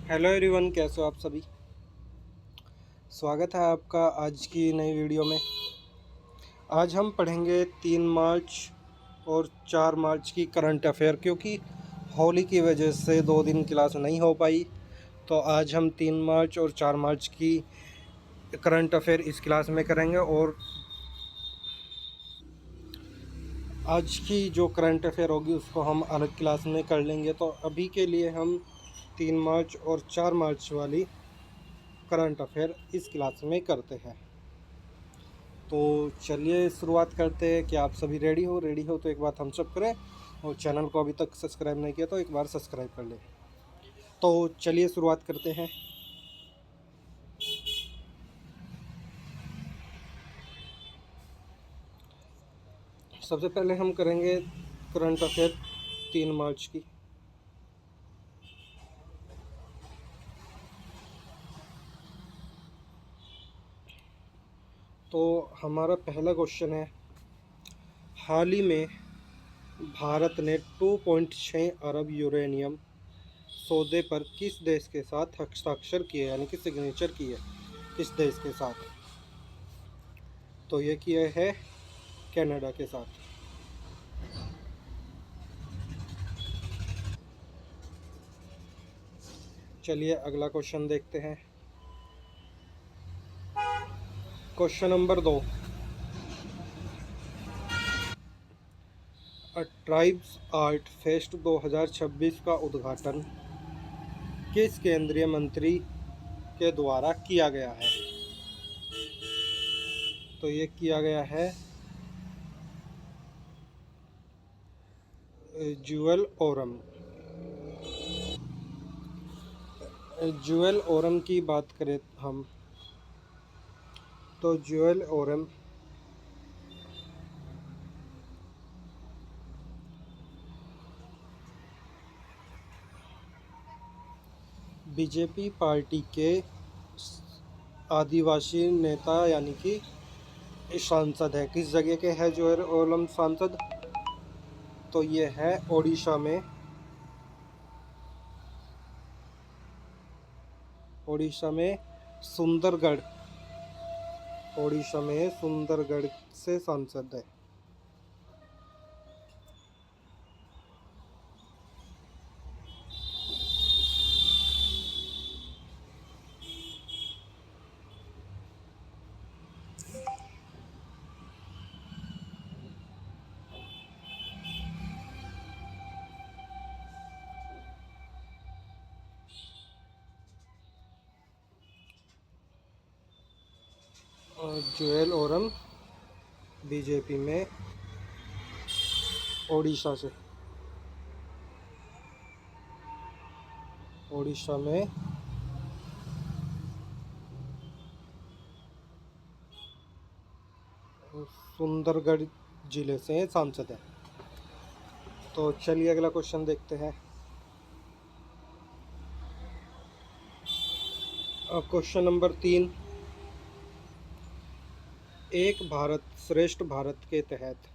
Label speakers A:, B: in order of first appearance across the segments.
A: Hello everyone, कैसे हो आप सभी। स्वागत है आपका आज की नई वीडियो में। आज हम पढ़ेंगे 3 मार्च और 4 मार्च की करंट अफेयर। क्योंकि होली की वजह से 2 दिन क्लास नहीं हो पाई, तो आज हम 3 मार्च और 4 मार्च की करंट अफेयर इस क्लास में करेंगे। और आज की जो करंट अफेयर होगी उसको हम अलग क्लास में कर लेंगे। तो अभी के लिए हम 3 मार्च और 4 मार्च वाली करंट अफेयर इस क्लास में करते हैं। तो चलिए शुरुआत करते हैं। कि आप सभी रेडी हो तो एक बार थम्स अप करें, और चैनल को अभी तक सब्सक्राइब नहीं किया तो एक बार सब्सक्राइब कर लें। तो चलिए शुरुआत करते हैं। सबसे पहले हम करेंगे करंट अफेयर 3 मार्च की। तो हमारा पहला क्वेश्चन है, हाल ही में भारत ने 2.6 अरब यूरेनियम सौदे पर किस देश के साथ हस्ताक्षर किए, यानी कि सिग्नेचर किए, किस देश के साथ। तो ये किया है कनाडा के साथ। चलिए अगला क्वेश्चन देखते हैं। Question number 2, tribes art fest 2026 का उद्घाटन किस केंद्रीय मंत्री के द्वारा किया गया है। तो ये किया गया है ज्यूअल ओरम। ज्यूअल ओरम की बात करें हम, तो ज्यूअल ओरम बीजेपी पार्टी के आदिवासी नेता यानी कि सांसद है। किस जगह के है ज्यूअल ओरम सांसद। तो ये है उड़ीसा में सुंदरगढ़। उड़ीसा में सुंदरगढ़ से सांसद है। ज्यूअल ओरम बीजेपी में उड़ीसा में सुंदरगढ़ जिले से सांसद है। तो चलिए अगला क्वेश्चन देखते हैं। क्वेश्चन नंबर 3, एक भारत श्रेष्ठ भारत के तहत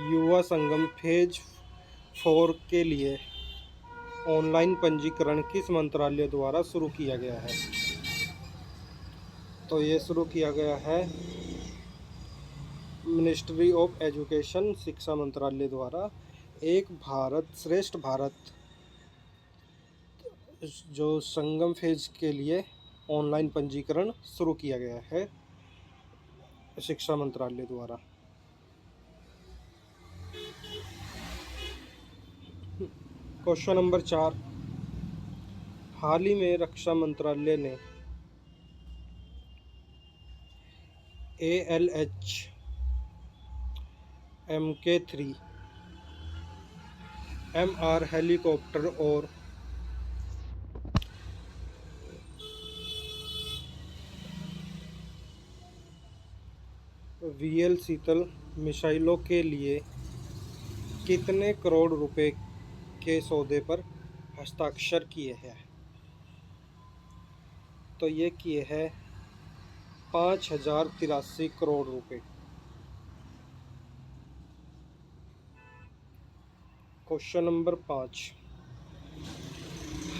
A: युवा संगम फेज 4 के लिए ऑनलाइन पंजीकरण किस मंत्रालय द्वारा शुरू किया गया है। तो ये शुरू किया गया है मिनिस्ट्री ऑफ एजुकेशन, शिक्षा मंत्रालय द्वारा। एक भारत श्रेष्ठ भारत जो संगम फेज के लिए ऑनलाइन पंजीकरण शुरू किया गया है शिक्षा मंत्रालय द्वारा। क्वेश्चन नंबर 4, हाल ही में रक्षा मंत्रालय ने ALH MK3 MR हेलीकॉप्टर और VL शीतल मिसाइलों के लिए कितने करोड़ रुपए के सौदे पर हस्ताक्षर किए हैं। तो ये किए हैं 5,083 करोड़ रुपए। क्वेश्चन नंबर 5,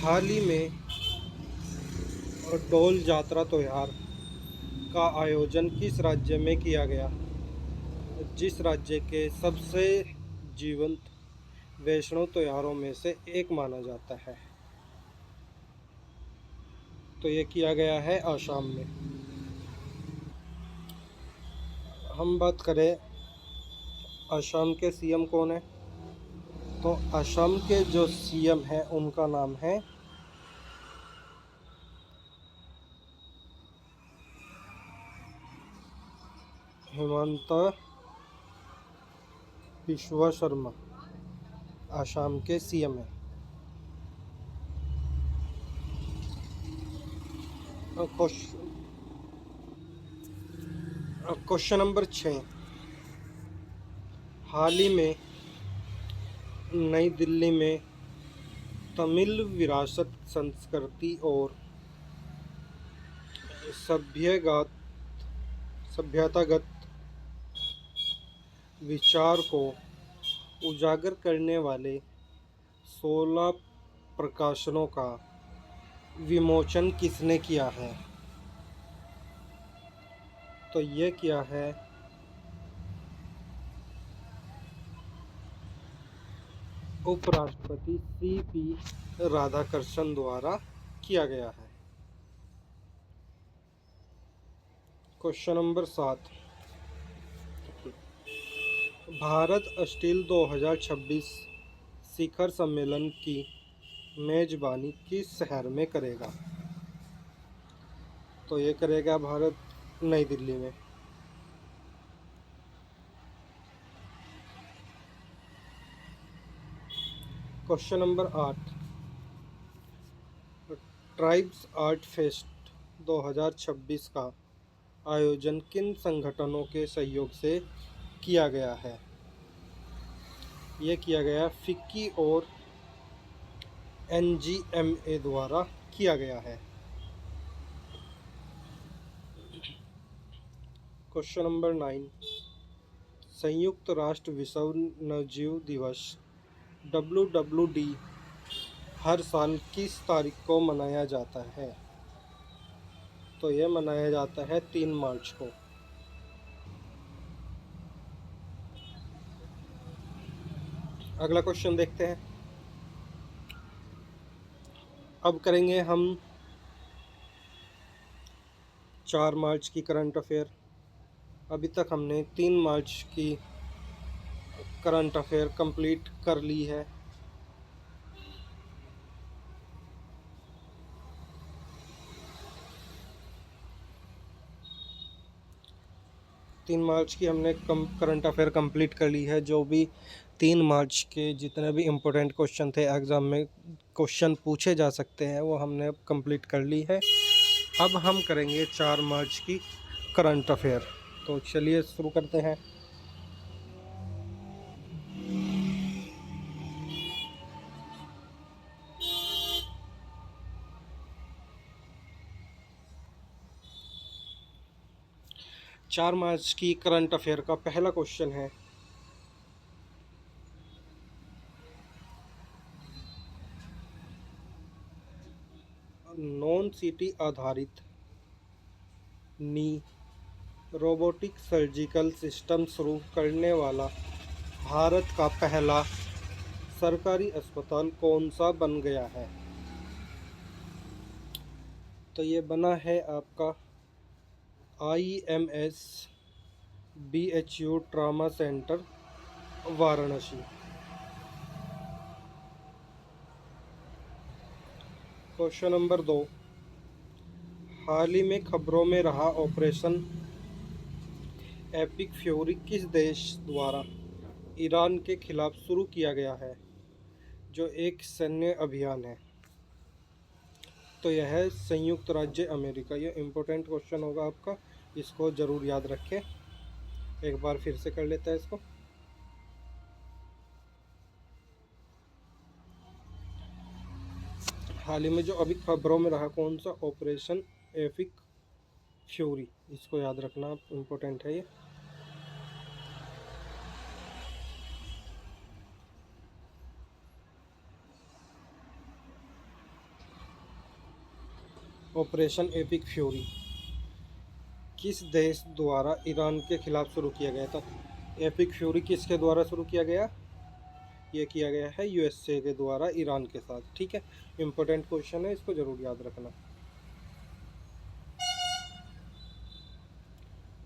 A: हाल ही में डोल जात्रा त्योहार का आयोजन किस राज्य में किया गया, जिस राज्य के सबसे जीवंत वैष्णव त्योहारों में से एक माना जाता है? तो ये किया गया है आसाम में। हम बात करें आसाम के सीएम कौन है, तो असम के जो सीएम है उनका नाम है हेमंत बिश्वा शर्मा, असम के सीएम है। क्वेश्चन नंबर 6, हाल ही में नई दिल्ली में तमिल विरासत, संस्कृति और सभ्यतागत विचार को उजागर करने वाले 16 प्रकाशनों का विमोचन किसने किया है? तो ये किया है उपराष्ट्रपति सीपी राधाकृष्णन द्वारा किया गया है। क्वेश्चन नंबर 7, भारत स्टील 2026 शिखर सम्मेलन की मेजबानी किस शहर में करेगा? तो ये करेगा भारत नई दिल्ली में। Question number 8, tribes art fest 2026 का आयोजन किन संगठनों के सहयोग से किया गया है? ये किया गया फिक्की और NGMA द्वारा किया गया है। क्वेश्चन नंबर 9, संयुक्त राष्ट्र विश्व नवजीवन दिवस WWD हर साल किस तारीख को मनाया जाता है? तो यह मनाया जाता है 3 मार्च को। अगला क्वेश्चन देखते हैं। अब करेंगे हम 4 मार्च की करंट अफेयर। अभी तक हमने 3 मार्च की करंट अफेयर कंप्लीट कर ली है। तीन मार्च की हमने करंट अफेयर कंप्लीट कर ली है। जो भी 3 मार्च के जितने भी इम्पोर्टेंट क्वेश्चन थे एग्ज़ाम में क्वेश्चन पूछे जा सकते हैं वो हमने कंप्लीट कर ली है। अब हम करेंगे 4 मार्च की करंट अफेयर। तो चलिए शुरू करते हैं। चार मार्च की करंट अफेयर का पहला क्वेश्चन है, नॉन सिटी आधारित नी रोबोटिक सर्जिकल सिस्टम शुरू करने वाला भारत का पहला सरकारी अस्पताल कौन सा बन गया है? तो ये बना है आपका IMS BHU trauma centre Varanasi. Question number 2, हाल ही में खबरों में रहा ऑपरेशन एपिक फ्यूरी किस देश द्वारा ईरान के खिलाफ शुरू किया गया है, जो एक सैन्य अभियान है? तो यह है संयुक्त राज्य अमेरिका। ये इम्पोर्टेंट क्वेश्चन होगा आपका, इसको ज़रूर याद रखें। एक बार फिर से कर लेते हैं इसको। हाल ही में जो अभी खबरों में रहा कौन सा, ऑपरेशन एपिक फ्यूरी, इसको याद रखना इम्पोर्टेंट है ये। ऑपरेशन एपिक फ्यूरी किस देश द्वारा ईरान के खिलाफ शुरू किया गया था? एपिक फ्यूरी किसके द्वारा शुरू किया गया? ये किया गया है यूएसए के द्वारा ईरान के साथ। ठीक है, इम्पोर्टेंट क्वेश्चन है, इसको जरूर याद रखना।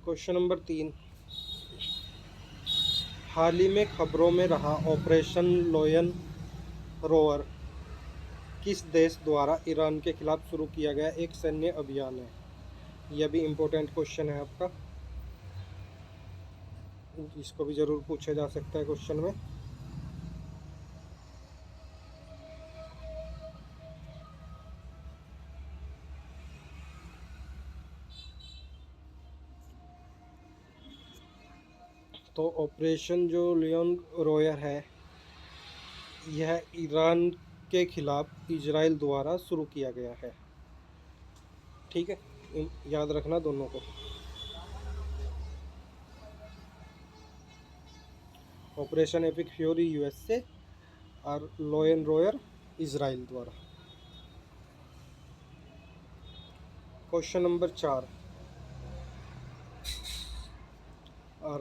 A: क्वेश्चन नंबर 3, हाल ही में खबरों में रहा ऑपरेशन लोयन रोवर किस देश द्वारा ईरान के खिलाफ शुरू किया गया एक सैन्य अभियान है? यह भी इम्पोर्टेंट क्वेश्चन है आपका, इसको भी जरूर पूछा जा सकता है क्वेश्चन में। तो ऑपरेशन जो लियोन रोयर है, यह ईरान के खिलाफ इजराइल द्वारा शुरू किया गया है। ठीक है, याद रखना दोनों को। ऑपरेशन एपिक फ्यूरी यूएसए और लोयन रोयर इजराइल द्वारा। क्वेश्चन नंबर 4,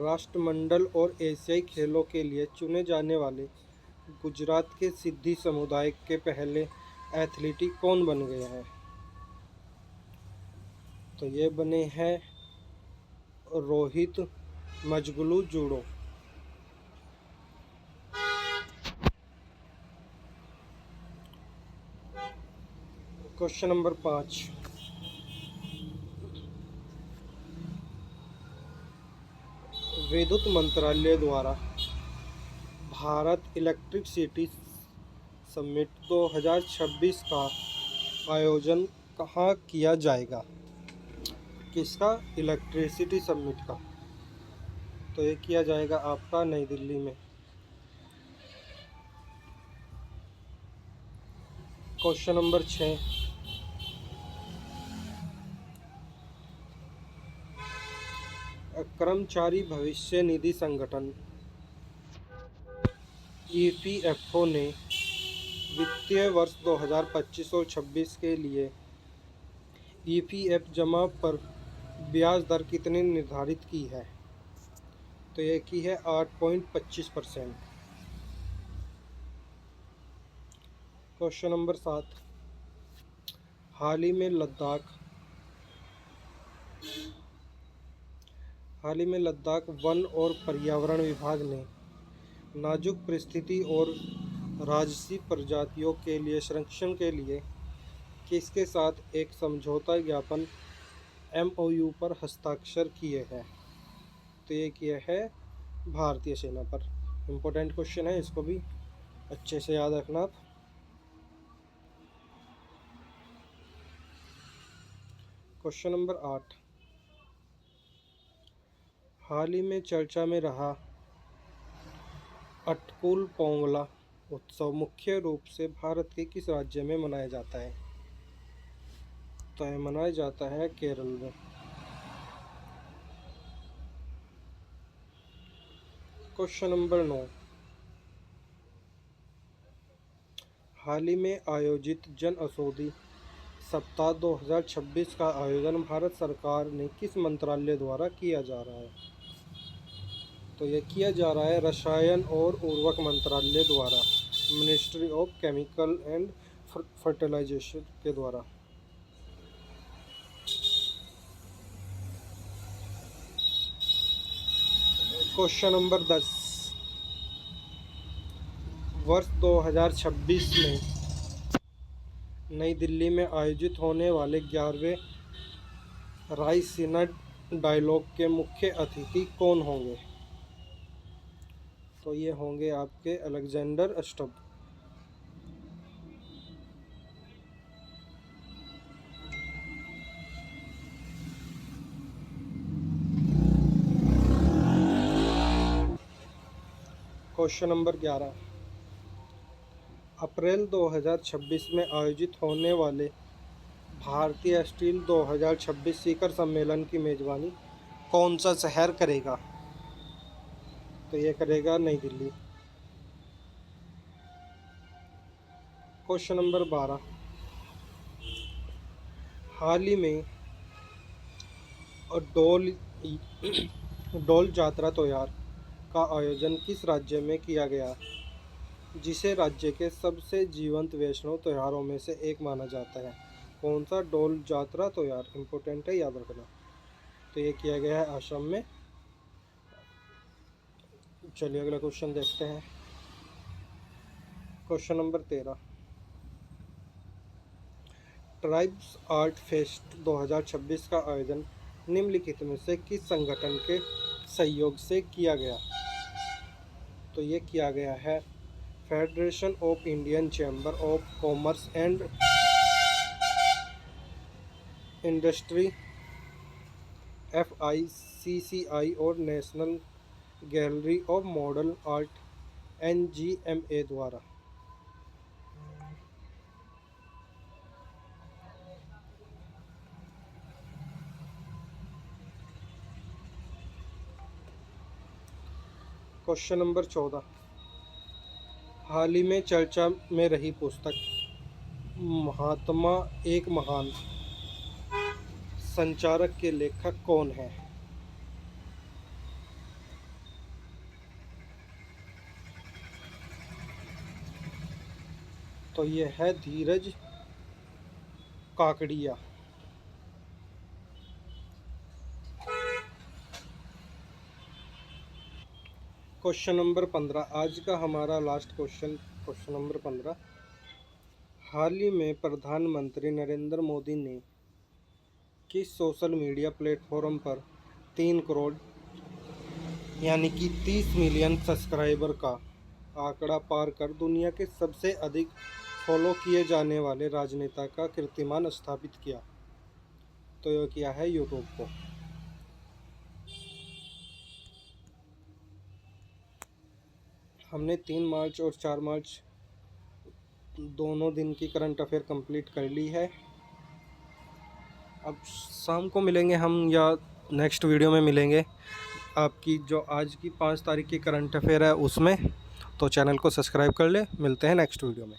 A: राष्ट्रमंडल और एशियाई खेलों के लिए चुने जाने वाले गुजरात के सिद्धी समुदाय के पहले एथलीट कौन बन गए हैं? तो ये बने हैं रोहित मजगुलू जूडो। क्वेश्चन नंबर 5, विद्युत मंत्रालय द्वारा भारत इलेक्ट्रिसिटी समिट 2026 का आयोजन कहाँ किया जाएगा? किसका? इलेक्ट्रिसिटी समिट का। तो ये किया जाएगा आपका नई दिल्ली में। क्वेश्चन नंबर 6, कर्मचारी भविष्य निधि संगठन ईपीएफओ ने वित्तीय वर्ष 2025 और 26 के लिए ईपीएफ जमा पर ब्याज दर कितनी निर्धारित की है? तो ये की है 8.25%। क्वेश्चन नंबर 7, हाल ही में लद्दाख वन और पर्यावरण विभाग ने नाजुक परिस्थिति और राजसी प्रजातियों के लिए संरक्षण के लिए किसके साथ एक समझौता ज्ञापन MOU पर हस्ताक्षर किए हैं? तो ये किया है भारतीय सेना पर। इम्पोर्टेंट क्वेश्चन है, इसको भी अच्छे से याद रखना आप। क्वेश्चन नंबर 8, हाल ही में चर्चा में रहा अटकुल पोंगला उत्सव मुख्य रूप से भारत के किस राज्य में मनाया जाता है? तो यह मनाया जाता है केरल में। क्वेश्चन नंबर 9, हाल ही में आयोजित जन औषधि सप्ताह 2026 का आयोजन भारत सरकार ने किस मंत्रालय द्वारा किया जा रहा है? तो यह किया जा रहा है रसायन और उर्वरक मंत्रालय द्वारा, ministry of chemical and fertilization के द्वारा। क्वेश्चन नंबर 10, वर्ष 2026 में नई दिल्ली में आयोजित होने वाले 11वें रायसीना डायलॉग के मुख्य अतिथि कौन होंगे? तो ये होंगे आपके अलेक्जेंडर स्टब। क्वेश्चन नंबर 11, अप्रैल 2026 में आयोजित होने वाले भारतीय स्टील 2026 शिखर सम्मेलन की मेजबानी कौन सा शहर करेगा? तो ये करेगा नई दिल्ली। क्वेश्चन नंबर 12, हाल ही में डोल डोल जात्रा त्योहार का आयोजन किस राज्य में किया गया, जिसे राज्य के सबसे जीवंत वैष्णव त्योहारों में से एक माना जाता है? कौन सा डोल जात्रा त्योहार? इम्पोर्टेंट है, याद रखना। तो ये किया गया है असम में। चलिए अगला क्वेश्चन देखते हैं। Question number 13, tribes art fest 2026 का आयोजन निम्नलिखित में से किस संगठन के सहयोग से किया गया? तो ये किया गया है federation of Indian chamber of commerce and industry FICCI और national gallery of modern art NGMA द्वारा। क्वेश्चन नंबर 14, हाल ही में चर्चा में रही पुस्तक महात्मा एक महान संचारक के लेखक कौन है? तो ये है धीरज काकड़िया। क्वेश्चन नंबर 15, आज का हमारा लास्ट क्वेश्चन, क्वेश्चन नंबर 15, हाल ही में प्रधानमंत्री नरेंद्र मोदी ने किस सोशल मीडिया प्लेटफॉर्म पर 3 करोड़ यानी कि 30 मिलियन सब्सक्राइबर का आंकड़ा पार कर दुनिया के सबसे अधिक फॉलो किए जाने वाले राजनेता का कीर्तिमान स्थापित किया? तो यह किया है यूट्यूब को। हमने 3 मार्च और 4 मार्च दोनों दिन की करंट अफेयर कंप्लीट कर ली है। अब शाम को मिलेंगे हम या नेक्स्ट वीडियो में मिलेंगे आपकी जो आज की 5 तारीख की करंट अफेयर है उसमें। तो चैनल को सब्सक्राइब कर ले, मिलते हैं नेक्स्ट वीडियो में।